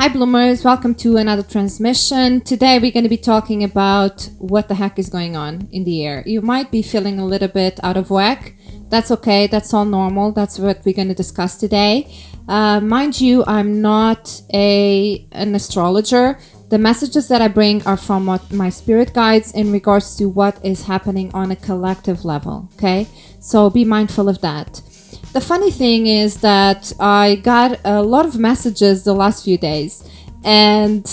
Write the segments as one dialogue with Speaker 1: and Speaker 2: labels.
Speaker 1: Hi Bloomers, welcome to another transmission. Today we're going to be talking about what the heck is going on in the air. You might be feeling a little bit out of whack. That's okay, that's all normal. That's what we're going to discuss today. Mind you, I'm not an astrologer. The messages that I bring are from my spirit guides in regards to what is happening on a collective level, okay? So be mindful of that. The funny thing is that I got a lot of messages the last few days, and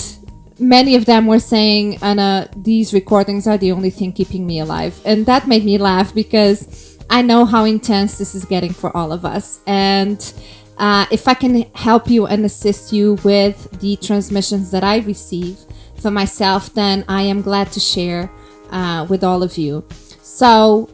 Speaker 1: many of them were saying, Anna, these recordings are the only thing keeping me alive. And that made me laugh because I know how intense this is getting for all of us. And if I can help you and assist you with the transmissions that I receive for myself, then I am glad to share with all of you. So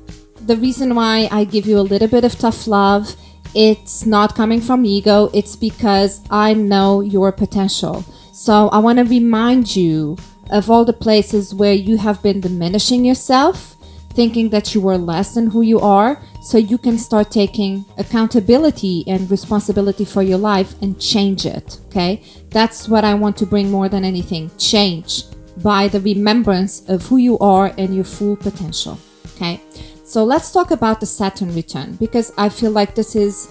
Speaker 1: the reason why I give you a little bit of tough love, it's not coming from ego. It's because I know your potential. So I want to remind you of all the places where you have been diminishing yourself, thinking that you are less than who you are, so you can start taking accountability and responsibility for your life and change it, okay? That's what I want to bring more than anything. Change by the remembrance of who you are and your full potential, okay? So let's talk about the Saturn return, because I feel like this is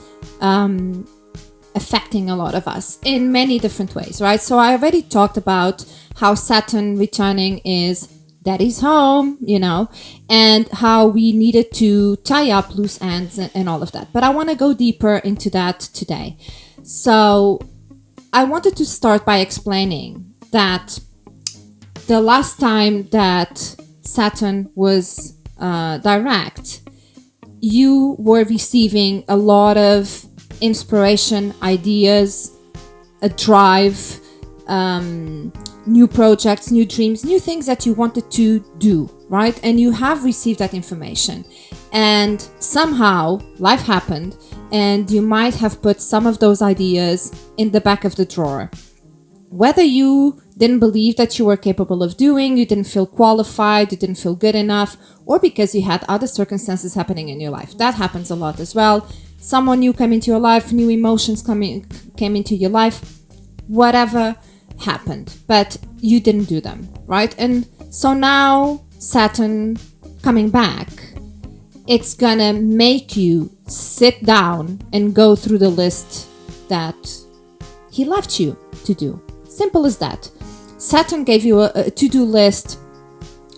Speaker 1: affecting a lot of us in many different ways, right? So I already talked about how Saturn returning is daddy's home, you know, and how we needed to tie up loose ends and all of that. But I want to go deeper into that today. So I wanted to start by explaining that the last time that Saturn was direct, you were receiving a lot of inspiration, ideas, a drive, new projects, new dreams, new things that you wanted to do, right? And you have received that information. And somehow life happened and you might have put some of those ideas in the back of the drawer. Whether you didn't believe that you were capable of doing, you didn't feel qualified, you didn't feel good enough, or because you had other circumstances happening in your life. That happens a lot as well. Someone new came into your life, new emotions came into your life, whatever happened, but you didn't do them, right? And so now Saturn coming back, it's gonna make you sit down and go through the list that he left you to do. Simple as that. Saturn gave you a to-do list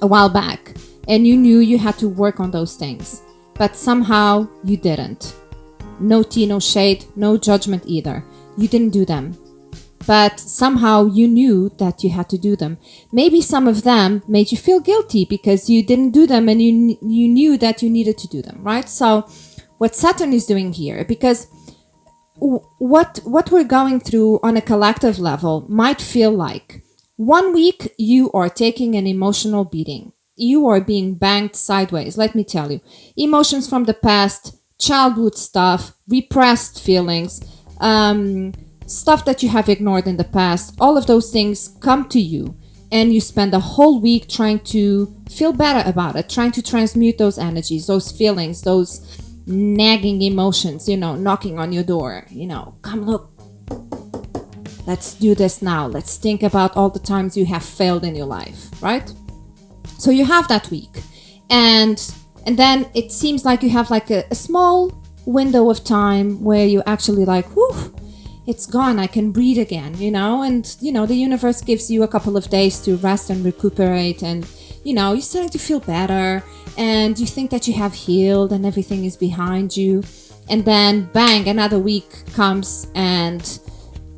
Speaker 1: a while back, and you knew you had to work on those things, but somehow you didn't. No tea, no shade, no judgment either. You didn't do them, but somehow you knew that you had to do them. Maybe some of them made you feel guilty because you didn't do them and you knew that you needed to do them, right? So what Saturn is doing here, because what we're going through on a collective level might feel like 1 week you are taking an emotional beating. You are being banged sideways. Let me tell you, emotions from the past, childhood stuff, repressed feelings, stuff that you have ignored in the past, all of those things come to you and you spend a whole week trying to feel better about it, trying to transmute those energies, those feelings, those nagging emotions, you know, knocking on your door, you know, come look, let's do this now. Let's think about all the times you have failed in your life, right? So you have that week, and then it seems like you have like a small window of time where you actually like, whew, it's gone, I can breathe again, you know, and you know, the universe gives you a couple of days to rest and recuperate, and you know, you're starting to feel better and you think that you have healed and everything is behind you, and then bang, another week comes and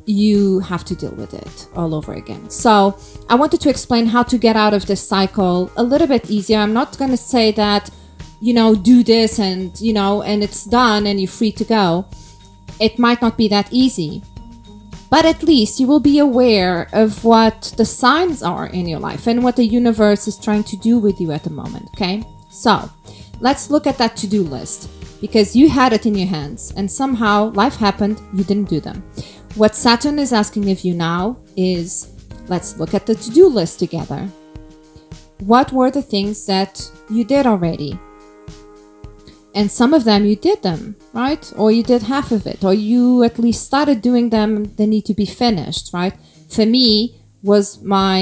Speaker 1: you have to deal with it all over again. So I wanted to explain how to get out of this cycle a little bit easier. I'm not going to say that, you know, do this and, you know, and it's done and you're free to go. It might not be that easy, but at least you will be aware of what the signs are in your life and what the universe is trying to do with you at the moment, okay? So let's look at that to-do list, because you had it in your hands and somehow life happened, you didn't do them. What Saturn is asking of you now is, let's look at the to-do list together. What were the things that you did already? And some of them you did them, right? Or you did half of it, or you at least started doing them. They need to be finished, right? For me, was my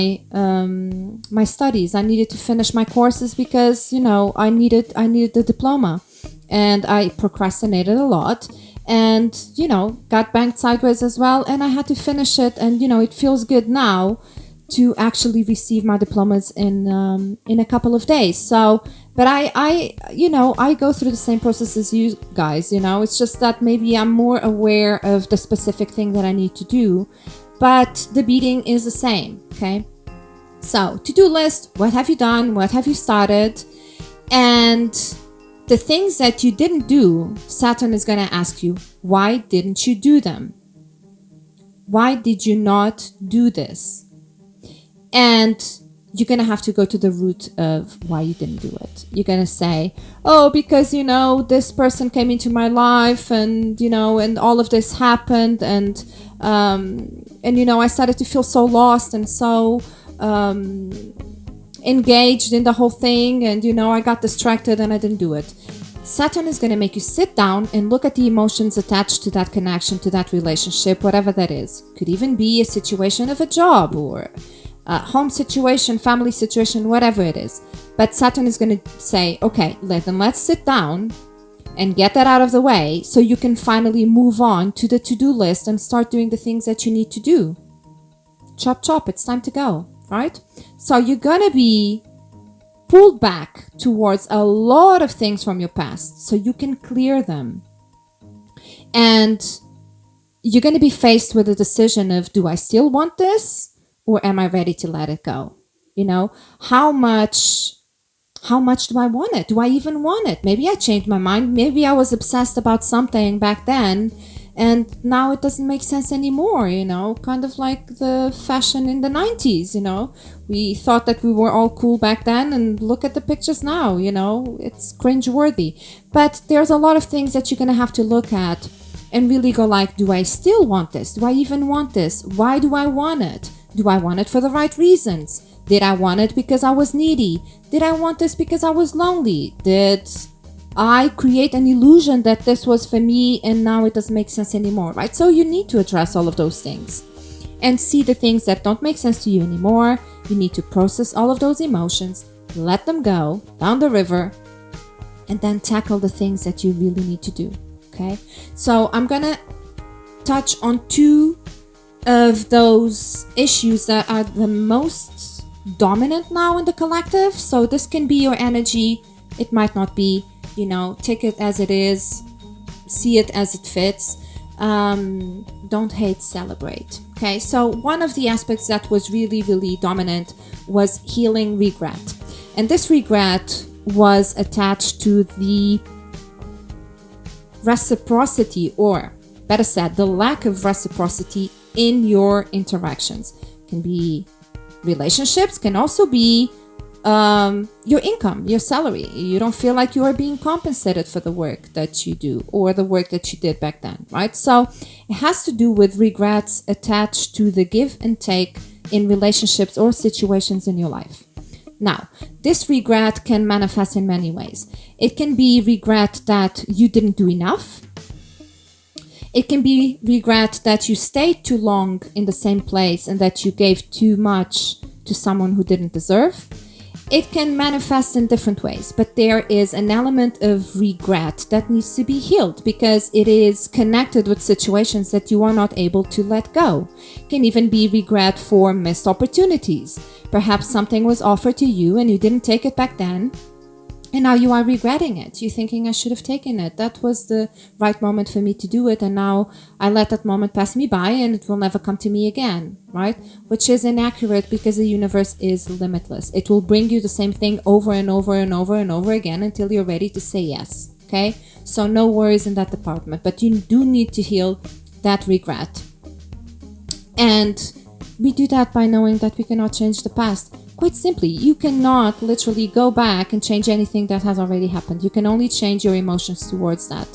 Speaker 1: my studies. I needed to finish my courses because, you know, I needed the diploma, and I procrastinated a lot, and, you know, got banked sideways as well, and I had to finish it. And, you know, it feels good now to actually receive my diplomas in a couple of days. So, but I you know, I go through the same process as you guys. You know, it's just that maybe I'm more aware of the specific thing that I need to do, but the beating is the same. Okay, so to-do list: what have you done? What have you started? And the things that you didn't do, Saturn is going to ask you, why didn't you do them? Why did you not do this? And you're going to have to go to the root of why you didn't do it. You're going to say, oh, because, you know, this person came into my life, and, you know, and all of this happened, and you know, I started to feel so lost and so engaged in the whole thing, and, you know, I got distracted and I didn't do it. Saturn is going to make you sit down and look at the emotions attached to that connection, to that relationship, whatever that is. Could even be a situation of a job, or home situation, family situation, whatever it is. But Saturn is going to say, okay, then let's sit down and get that out of the way so you can finally move on to the to-do list and start doing the things that you need to do. Chop, chop, it's time to go, right? So you're going to be pulled back towards a lot of things from your past so you can clear them. And you're going to be faced with a decision of, do I still want this? Or am I ready to let it go? You know, how much do I want it? Do I even want it? Maybe I changed my mind. Maybe I was obsessed about something back then, and now it doesn't make sense anymore, you know, kind of like the fashion in the 90s, you know. We thought that we were all cool back then, and look at the pictures now, you know, it's cringeworthy. But there's a lot of things that you're going to have to look at and really go like, do I still want this? Do I even want this? Why do I want it? Do I want it for the right reasons? Did I want it because I was needy? Did I want this because I was lonely? Did I create an illusion that this was for me and now it doesn't make sense anymore, right? So you need to address all of those things and see the things that don't make sense to you anymore. You need to process all of those emotions, let them go down the river, and then tackle the things that you really need to do, okay? So I'm gonna touch on two of those issues that are the most dominant now in the collective. So this can be your energy, it might not be, you know, take it as it is, see it as it fits. Don't hate, celebrate. Okay, so one of the aspects that was really, really dominant was healing regret. And this regret was attached to the reciprocity, or better said, the lack of reciprocity in your interactions. Can be relationships, can also be your income, your salary. You don't feel like you are being compensated for the work that you do or the work that you did back then, right? So it has to do with regrets attached to the give and take in relationships or situations in your life. Now, this regret can manifest in many ways. It can be regret that you didn't do enough. It can be regret that you stayed too long in the same place and that you gave too much to someone who didn't deserve. It can manifest in different ways, but there is an element of regret that needs to be healed because it is connected with situations that you are not able to let go. It can even be regret for missed opportunities. Perhaps something was offered to you and you didn't take it back then. And now you are regretting it. You're thinking, I should have taken it. That was the right moment for me to do it. And now I let that moment pass me by and it will never come to me again, right? Which is inaccurate because the universe is limitless. It will bring you the same thing over and over and over and over again until you're ready to say yes, okay? So no worries in that department. But you do need to heal that regret. And we do that by knowing that we cannot change the past. Quite simply, you cannot literally go back and change anything that has already happened. You can only change your emotions towards that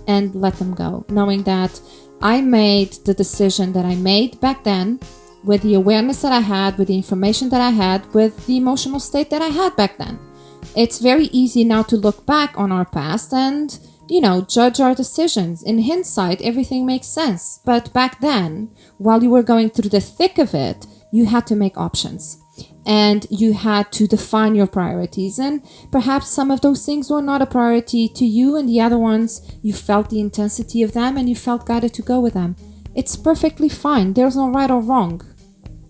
Speaker 1: and let them go. Knowing that I made the decision that I made back then with the awareness that I had, with the information that I had, with the emotional state that I had back then. It's very easy now to look back on our past and, judge our decisions. In hindsight, everything makes sense. But back then, while you were going through the thick of it, you had to make options. And you had to define your priorities. And perhaps some of those things were not a priority to you, and the other ones, you felt the intensity of them and you felt guided to go with them. It's perfectly fine. There's no right or wrong.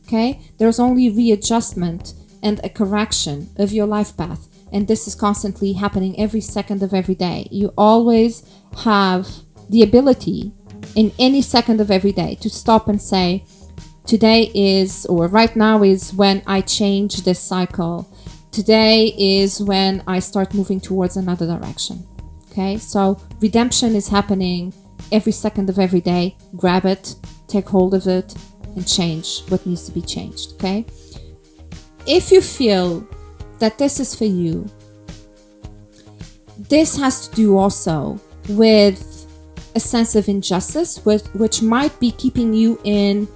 Speaker 1: Okay? There's only readjustment and a correction of your life path. And this is constantly happening every second of every day. You always have the ability in any second of every day to stop and say, today is, or right now is when I change this cycle. Today is when I start moving towards another direction. Okay, so redemption is happening every second of every day. Grab it, take hold of it, and change what needs to be changed. Okay, if you feel that this is for you, this has to do also with a sense of injustice, which might be keeping you in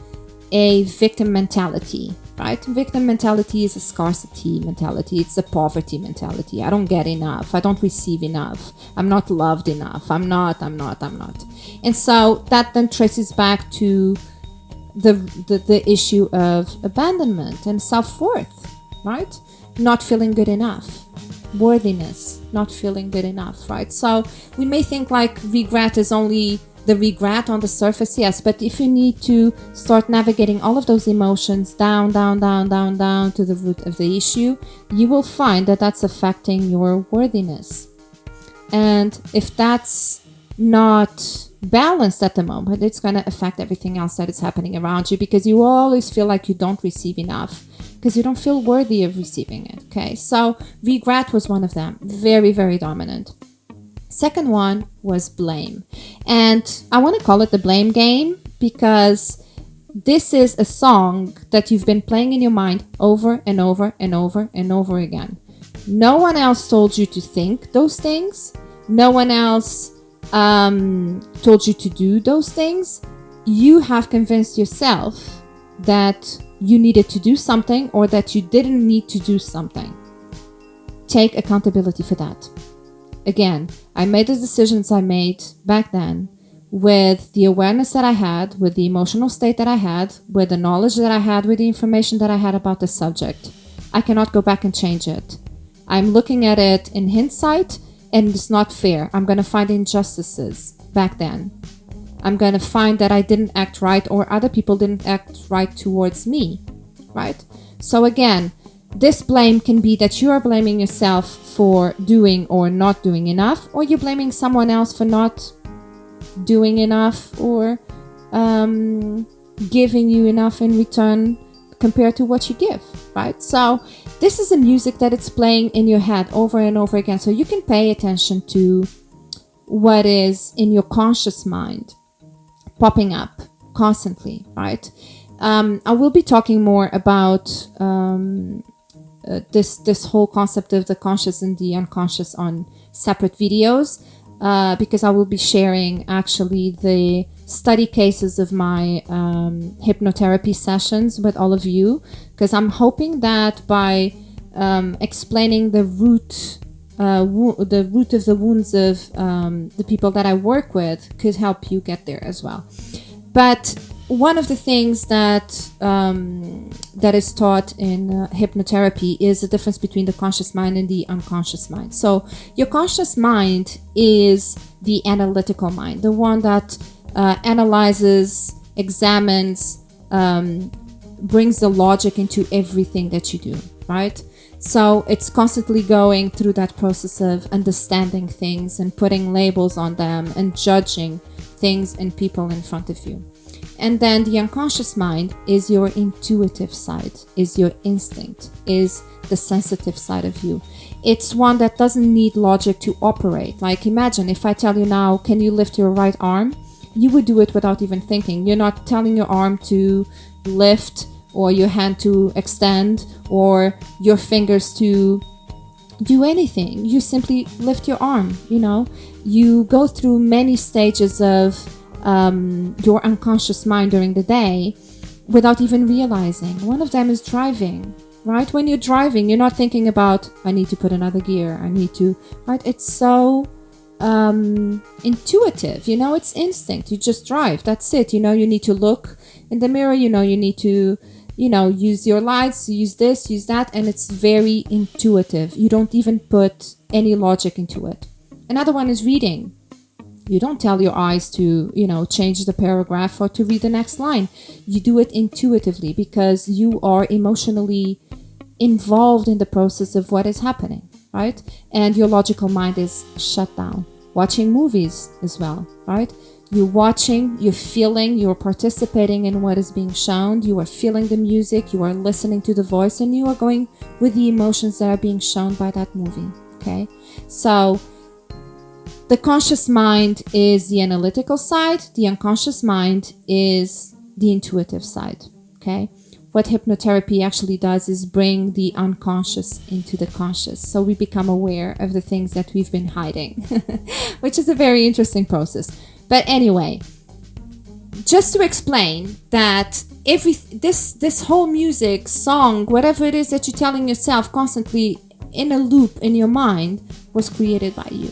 Speaker 1: a victim mentality, right? Victim mentality is a scarcity mentality. It's a poverty mentality. I don't get enough. I don't receive enough. I'm not loved enough. I'm not. And so that then traces back to the issue of abandonment and self-worth, right? Not feeling good enough. Worthiness, not feeling good enough, right? So we may think like regret is only the regret on the surface, yes, but if you need to start navigating all of those emotions down to the root of the issue, you will find that that's affecting your worthiness. And if that's not balanced at the moment, it's going to affect everything else that is happening around you, because you always feel like you don't receive enough, because you don't feel worthy of receiving it. Okay, so regret was one of them, very, very dominant. Second one was blame. And I want to call it the blame game, because this is a song that you've been playing in your mind over and over and over and over again. No one else told you to think those things. No one else told you to do those things. You have convinced yourself that you needed to do something, or that you didn't need to do something. Take accountability for that. Again, I made the decisions I made back then with the awareness that I had, with the emotional state that I had, with the knowledge that I had, with the information that I had about the subject. I cannot go back and change it. I'm looking at it in hindsight, and it's not fair. I'm going to find injustices back then. I'm going to find that I didn't act right, or other people didn't act right towards me, right? So again, this blame can be that you are blaming yourself for doing or not doing enough, or you're blaming someone else for not doing enough, or giving you enough in return compared to what you give, right? So this is a music that it's playing in your head over and over again. So you can pay attention to what is in your conscious mind popping up constantly, right? I will be talking more about this whole concept of the conscious and the unconscious on separate videos, because I will be sharing actually the study cases of my hypnotherapy sessions with all of you, because I'm hoping that by explaining the root of the wounds of the people that I work with could help you get there as well. But one of the things that that is taught in hypnotherapy is the difference between the conscious mind and the unconscious mind. So your conscious mind is the analytical mind, the one that analyzes, examines, brings the logic into everything that you do, right? So it's constantly going through that process of understanding things and putting labels on them and judging things and people in front of you. And then the unconscious mind is your intuitive side, is your instinct, is the sensitive side of you. It's one that doesn't need logic to operate. Like imagine if I tell you now, can you lift your right arm? You would do it without even thinking. You're not telling your arm to lift, or your hand to extend, or your fingers to do anything. You simply lift your arm, you know. You go through many stages of your unconscious mind during the day without even realizing. One of them is driving. right? When you're driving, you're not thinking about, I need to put another gear, I need to, right? It's so intuitive, you know, it's instinct. You just drive, that's it. You know, you need to look in the mirror, you know, you need to, you know, use your lights, use this, use that, and it's very intuitive. You don't even put any logic into it. Another one is reading. You don't tell your eyes to, you know, change the paragraph or to read the next line. You do it intuitively because you are emotionally involved in the process of what is happening, right? And your logical mind is shut down. Watching movies as well, right? You're watching, you're feeling, you're participating in what is being shown, you are feeling the music, you are listening to the voice, and you are going with the emotions that are being shown by that movie, okay? So the conscious mind is the analytical side, the unconscious mind is the intuitive side, okay? What hypnotherapy actually does is bring the unconscious into the conscious. So we become aware of the things that we've been hiding, which is a very interesting process. But anyway, just to explain that this whole music, song, whatever it is that you're telling yourself constantly in a loop in your mind was created by you.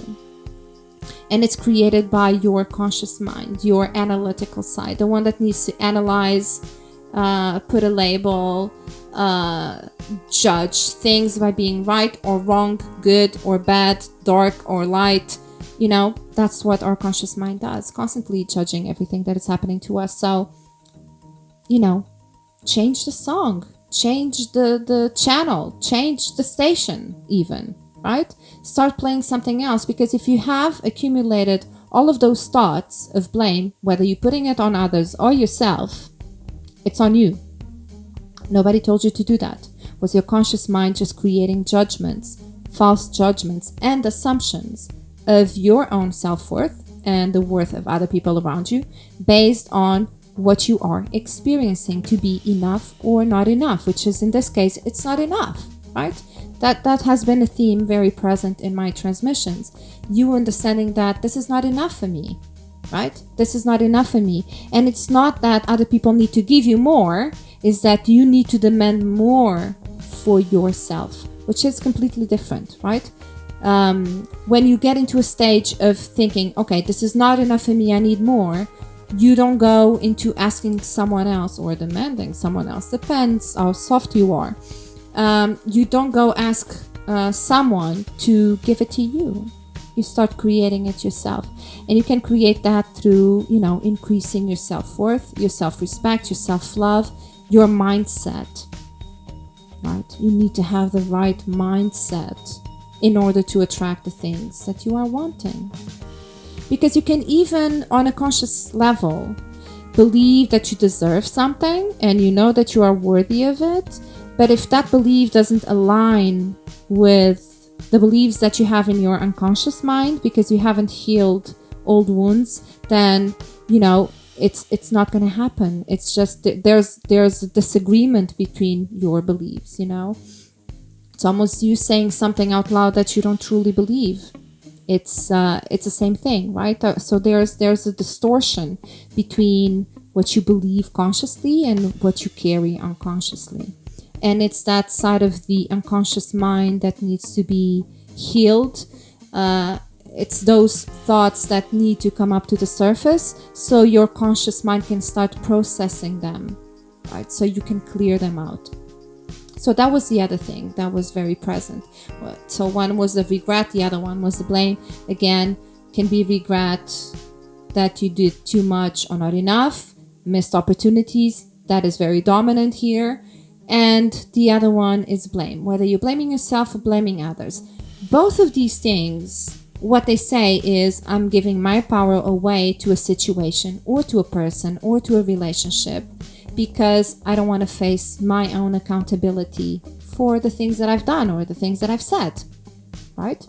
Speaker 1: And it's created by your conscious mind, your analytical side, the one that needs to analyze, put a label, judge things by being right or wrong, good or bad, dark or light. You know, that's what our conscious mind does, constantly judging everything that is happening to us. So, you know, change the song, change the channel, change the station even, right? Start playing something else, because if you have accumulated all of those thoughts of blame, whether you're putting it on others or yourself, it's on you. Nobody told you to do that. Was your conscious mind just creating judgments, false judgments and assumptions of your own self-worth and the worth of other people around you based on what you are experiencing to be enough or not enough, which is in this case, it's not enough, right? That has been a theme very present in my transmissions. You understanding that this is not enough for me, right? This is not enough for me. And it's not that other people need to give you more, is that you need to demand more for yourself, which is completely different, right? When you get into a stage of thinking, okay, this is not enough for me, I need more, you don't go into asking someone else or demanding someone else, depends how soft you are. You don't go ask someone to give it to you. You start creating it yourself. And you can create that through, you know, increasing your self-worth, your self-respect, your self-love, your mindset, right? You need to have the right mindset in order to attract the things that you are wanting. Because you can even, on a conscious level, believe that you deserve something and you know that you are worthy of it. But if that belief doesn't align with the beliefs that you have in your unconscious mind, because you haven't healed old wounds, then, you know, it's not going to happen. It's just there's a disagreement between your beliefs, you know. It's almost you saying something out loud that you don't truly believe. It's the same thing, right? So there's a distortion between what you believe consciously and what you carry unconsciously. And it's that side of the unconscious mind that needs to be healed. It's those thoughts that need to come up to the surface so your conscious mind can start processing them, right? So you can clear them out. So that was the other thing that was very present. So one was the regret, the other one was the blame. Again, can be regret that you did too much or not enough, missed opportunities. That is very dominant here. And the other one is blame, whether you're blaming yourself or blaming others. Both of these things, what they say is, I'm giving my power away to a situation or to a person or to a relationship because I don't want to face my own accountability for the things that I've done or the things that I've said, right?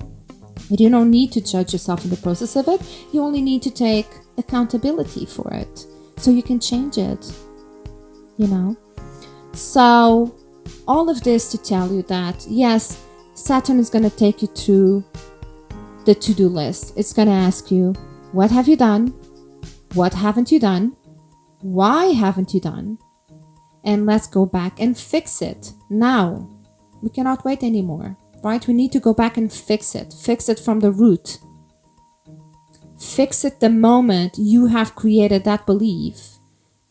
Speaker 1: And you don't need to judge yourself in the process of it. You only need to take accountability for it so you can change it, you know? So all of this to tell you that, yes, Saturn is going to take you through the to-do list. It's going to ask you, what have you done? What haven't you done? Why haven't you done? and let's go back and fix it now. We cannot wait anymore, right? We need to go back and fix it from the root. Fix it the moment you have created that belief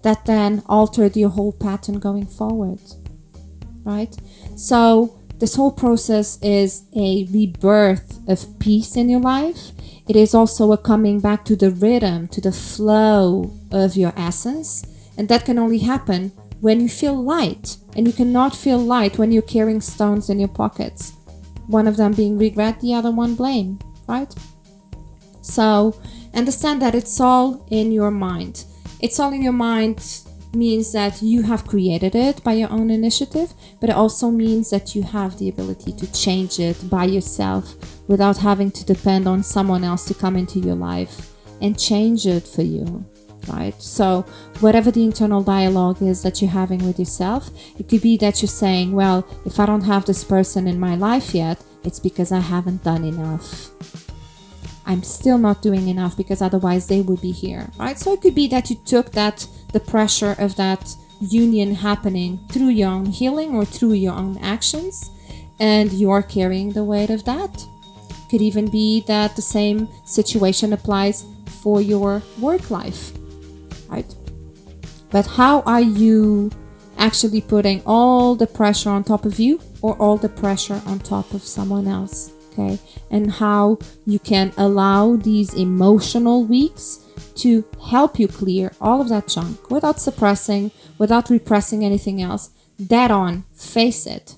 Speaker 1: that then altered your whole pattern going forward, right? So this whole process is a rebirth of peace in your life. It is also a coming back to the rhythm, to the flow of your essence. And that can only happen when you feel light. And you cannot feel light when you're carrying stones in your pockets. One of them being regret, the other one blame, right? So understand that it's all in your mind. It's all in your mind means that you have created it by your own initiative, but it also means that you have the ability to change it by yourself without having to depend on someone else to come into your life and change it for you, right? So whatever the internal dialogue is that you're having with yourself, it could be that you're saying, well, if I don't have this person in my life yet, it's because I haven't done enough. I'm still not doing enough because otherwise they would be here, right? So it could be that you took the pressure of that union happening through your own healing or through your own actions, and you're carrying the weight of that. Could even be that the same situation applies for your work life, right? But how are you actually putting all the pressure on top of you or all the pressure on top of someone else? Okay, and how you can allow these emotional weeks to help you clear all of that junk without suppressing, without repressing anything else. Dead on, face it.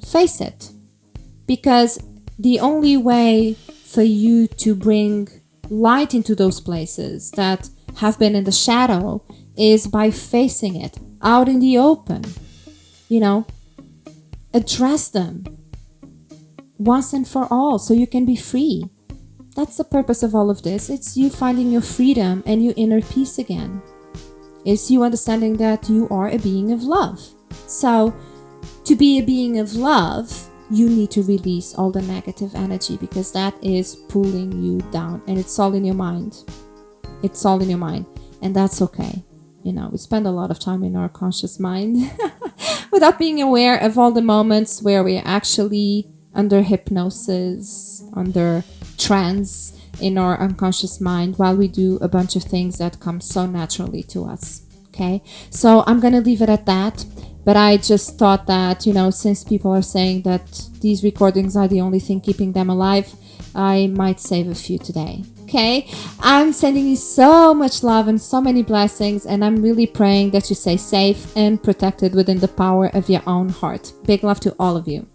Speaker 1: Face it. Because the only way for you to bring light into those places that have been in the shadow is by facing it out in the open. You know, address them once and for all, so you can be free. That's the purpose of all of this. It's you finding your freedom and your inner peace again. It's you understanding that you are a being of love. So to be a being of love, you need to release all the negative energy because that is pulling you down, and it's all in your mind. It's all in your mind, and that's okay. You know, we spend a lot of time in our conscious mind without being aware of all the moments where we're actually under hypnosis, under trance in our unconscious mind while we do a bunch of things that come so naturally to us. Okay, so I'm gonna leave it at that. But I just thought that, you know, since people are saying that these recordings are the only thing keeping them alive, I might save a few today. Okay, I'm sending you so much love and so many blessings, and I'm really praying that you stay safe and protected within the power of your own heart. Big love to all of you.